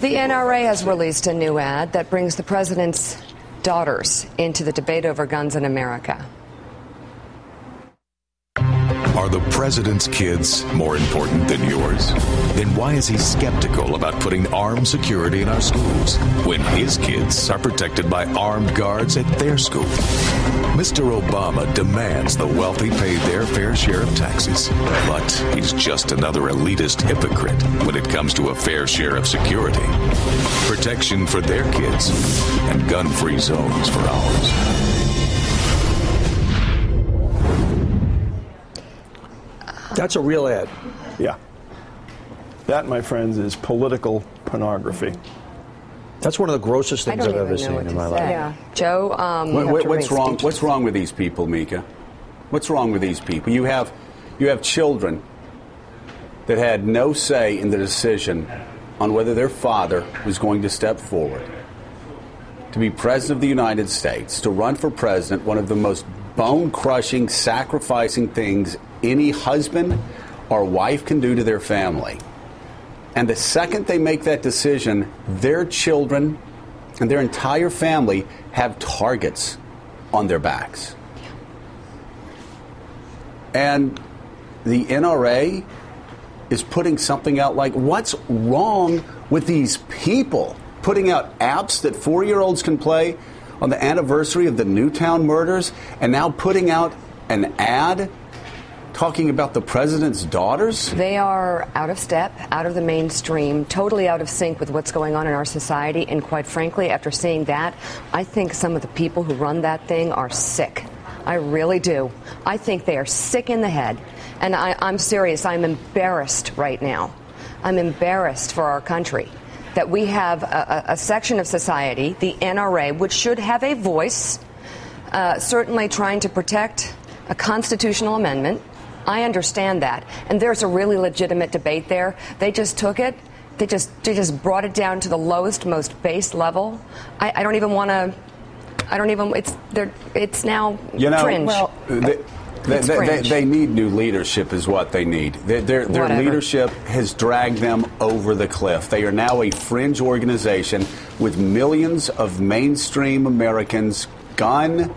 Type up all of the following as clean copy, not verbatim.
The NRA has released a new ad that brings the president's daughters into the debate over guns in America. Are the president's kids more important than yours? Then why is he skeptical about putting armed security in our schools when his kids are protected by armed guards at their school? Mr. Obama demands the wealthy pay their fair share of taxes, but he's just another elitist hypocrite when it comes to a fair share of security. Protection for their kids and gun-free zones for ours. That's a real ad. Yeah. That, my friends, is political pornography. That's one of the grossest things I've ever seen in my life. Yeah. Joe, what's wrong with these people, Mika? What's wrong with these people? You have children that had no say in the decision on whether their father was going to step forward to be president of the United States, to run for president, one of the most bone-crushing, sacrificing things any husband or wife can do to their family. And the second they make that decision, their children and their entire family have targets on their backs. And the NRA is putting something out like, what's wrong with these people putting out apps that 4-year-olds can play on the anniversary of the Newtown murders, and now putting out an ad talking about the president's daughters? They are out of step, out of the mainstream, totally out of sync with what's going on in our society. And quite frankly, after seeing that, I think some of the people who run that thing are sick. I really do. I think they are sick in the head. And I'm serious. I'm embarrassed right now. I'm embarrassed for our country that we have a section of society, the NRA, which should have a voice, certainly trying to protect a constitutional amendment. I understand that. And there's a really legitimate debate there. They just took it. They just brought it down to the lowest, most base level. I don't even want to. I don't even. It's now Fringe. Well, they need new leadership is what they need. Their leadership has dragged them over the cliff. They are now a fringe organization with millions of mainstream Americans hunting,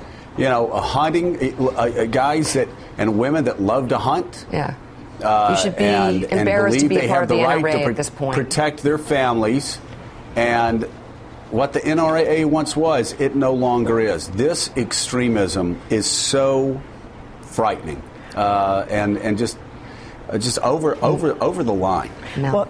guys that and women that love to hunt. Yeah. You should be embarrassed to be a part of the NRA at this point. Protect their families, and what the NRA once was, it no longer is. This extremism is so frightening, and just over the line. No. Well,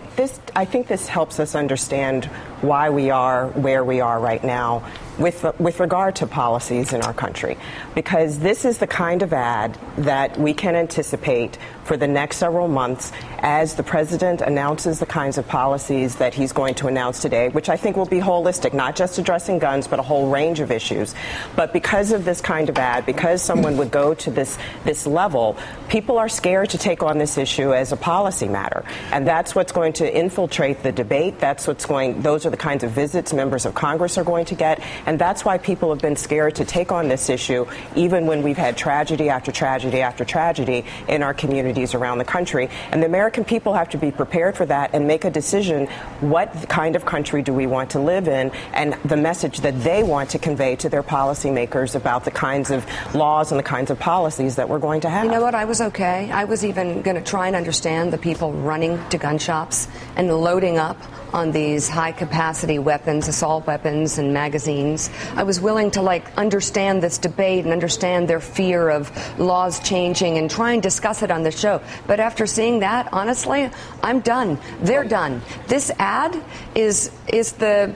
I think this helps us understand why we are where we are right now with regard to policies in our country, because this is the kind of ad that we can anticipate for the next several months as the president announces the kinds of policies that he's going to announce today, which I think will be holistic, not just addressing guns, but a whole range of issues. But because of this kind of ad, because someone would go to this level, people are scared to take on this issue as a policy matter. And that's what's going to infiltrate the debate. Those are the kinds of visits members of Congress are going to get. And that's why people have been scared to take on this issue, even when we've had tragedy after tragedy after tragedy in our communities around the country. And the American people have to be prepared for that and make a decision, what kind of country do we want to live in, and the message that they want to convey to their policymakers about the kinds of laws and the kinds of policies that we're going to have. You know what? I was okay. I was even going to try and understand the people running to gun shops and loading up on these high-capacity weapons, assault weapons and magazines. I was willing to, understand this debate and understand their fear of laws changing and try and discuss it on the show. But after seeing that, honestly, I'm done. They're done. This ad is the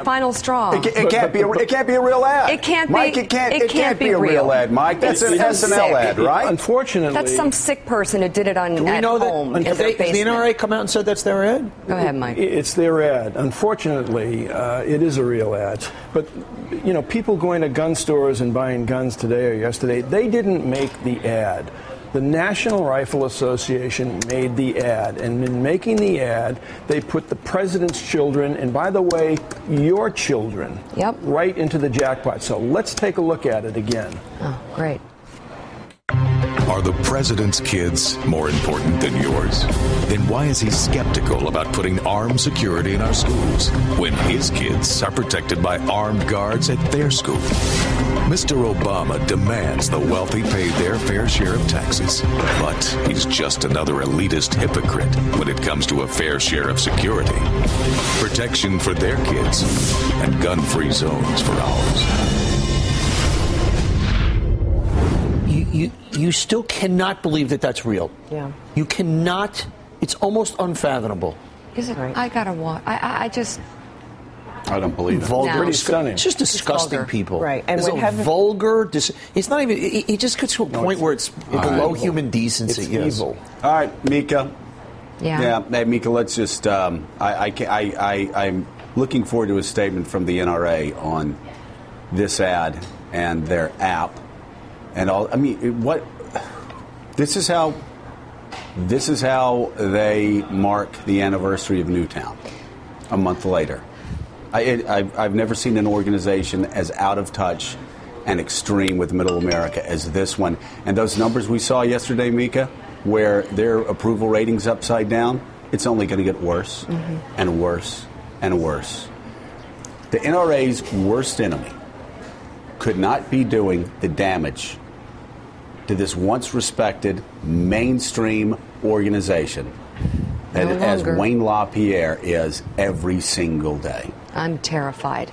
final straw. It can't be a real ad. It can't be. Mike, it can't be a real ad, Mike. That's an SNL ad, right? Unfortunately, that's some sick person who did it at home. Has the NRA come out and said that's their ad? Go ahead, Mike. It's their ad. Unfortunately, it is a real ad. But people going to gun stores and buying guns today or yesterday, they didn't make the ad. The National Rifle Association made the ad, and in making the ad, they put the president's children, and by the way, your children, right into the jackpot. So let's take a look at it again. Oh, great. Are the president's kids more important than yours? Then why is he skeptical about putting armed security in our schools when his kids are protected by armed guards at their school? Mr. Obama demands the wealthy pay their fair share of taxes, but he's just another elitist hypocrite when it comes to a fair share of security. Protection for their kids and gun-free zones for ours. You still cannot believe that that's real. Yeah. You cannot. It's almost unfathomable. Is it? Right. I gotta watch. I just. I don't believe it. Vulgar. No. Pretty stunning. It's just disgusting, vulgar. people. Right. And it's when a vulgar. It's not even. It just gets to a point where it's below human decency. It's yes. evil. All right, Mika. Yeah. Hey, Mika, let's just. I'm looking forward to a statement from the NRA on this ad and their app and all. I mean, what? This is how they mark the anniversary of Newtown. A month later, I've never seen an organization as out of touch and extreme with Middle America as this one. And those numbers we saw yesterday, Mika, where their approval rating's upside down, it's only going to get worse and worse and worse. The NRA's worst enemy could not be doing the damage to this once respected mainstream organization as Wayne LaPierre is every single day. I'm terrified.